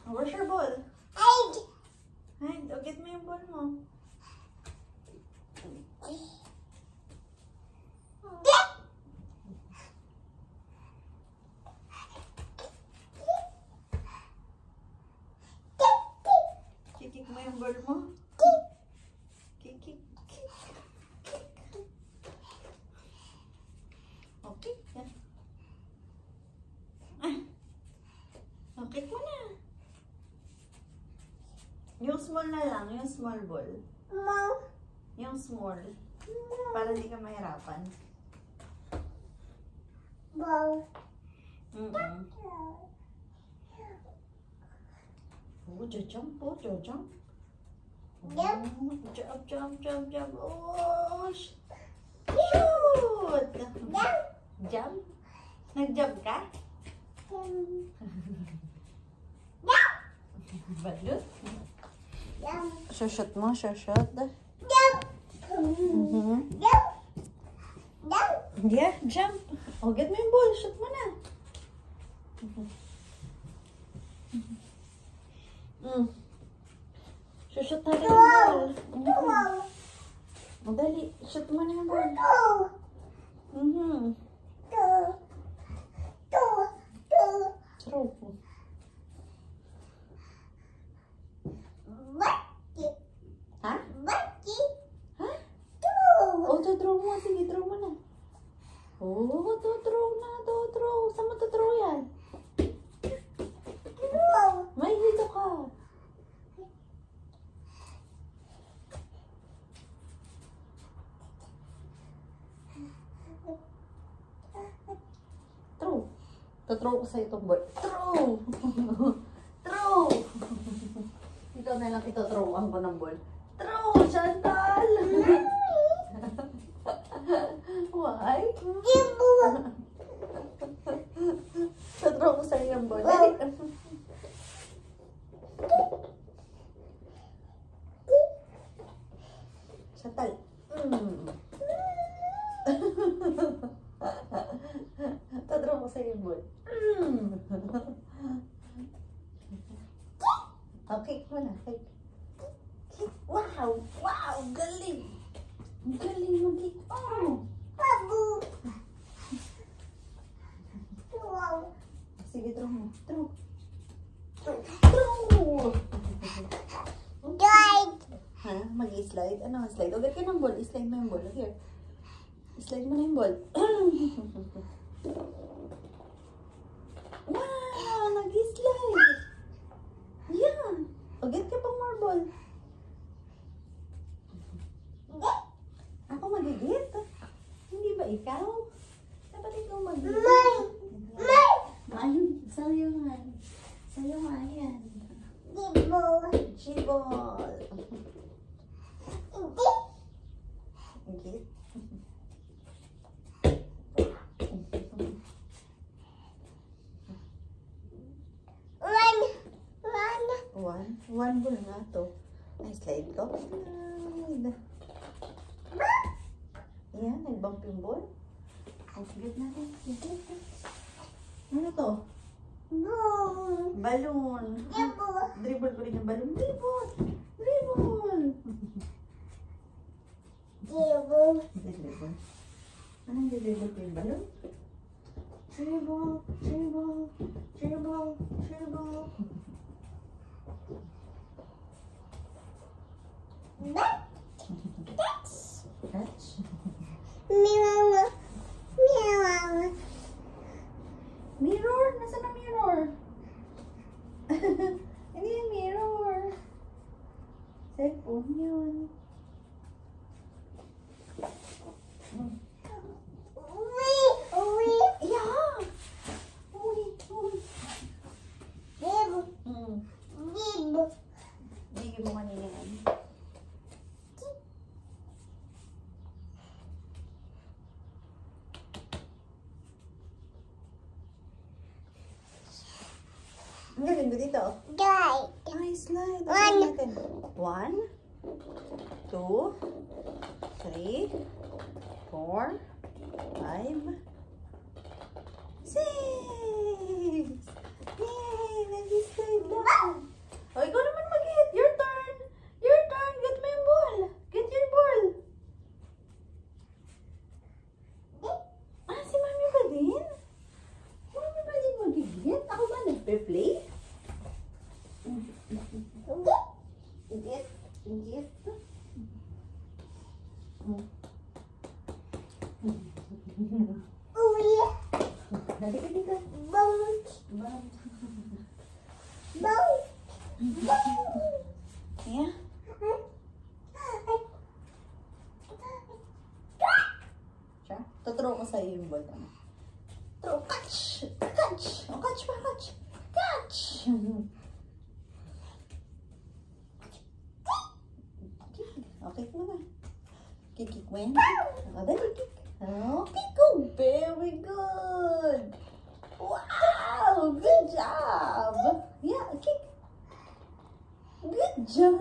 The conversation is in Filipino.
Where's your ball? Hide! O, get mo yung ball mo. Kikik mo yung ball mo. Kikik. Okay. Yan. Okay mo na. Yung small na lang. Yung small ball. Yung small. Para di ka mahirapan. Oh, jump po, jump. Jump. Oh, shoot! Jump? Nag-jump ka? Balut? Shoot mo, shoot. Yeah, jump. Oh, get mo yung ball. Shoot mo na. Shoot natin yung ball. Madali. Shoot mo na yung ball. Throw po. Ha? Ha? Oh, to-throw mo. Sige, throw mo na. Oh, to-throw na. To-throw. Saan mo to-throw yan? May dito ka. Throw. To-throw ko sa'yo itong ball. Throw! Throw! Ikaw na lang ito-throwan ko ng ball. Throw, Chantal! Why? To-throw ko sa'yo yung ball. Dali. Chantal. To-throw ko sa'yo yung ball. Okay, mo na. Wow! Wow! Galing! Galing mo dito. Sige, throw mo. Throw. Ha? Mag-slide? Ano slide? O, get ka ng ball. I-slide mo yung ball. Here. I-slide mo na yung ball. Wow! Nag-slide! Yeah! O, get ka pang more ball. Ako magigit? Hindi ba ikaw? Dapat ikaw magigit. Sa'yo nga. Sa'yo nga yan. G-ball. Git. One ball nga to. Ay, slide ko. Slide. Yan, nag-bump yung ball. Sige natin. Ano to? Balloon. Dribble ko rin yung balloon. Dribble. Anong dribble ko yung balloon? Dribble. Catch. Mirror? Nasaan na mirror? Hindi yung mirror. Cellphone yun. Yeah! Bigyan mo kanina yan. Ang galing ba dito? Ay, slide. 1, 2, 3, 4, 5, 6. Yay! Nag-slide na. Halika dito. Yeah. Siya? Tuturo ko sa iyo yung ball. Throw, catch! Catch! Oh, catch pa, catch! Catch! Okay, kick mo na. Kick mo yan. Dali, kick. Kick ko. Very good. Wow! Good job! Yeah, kick. Good job!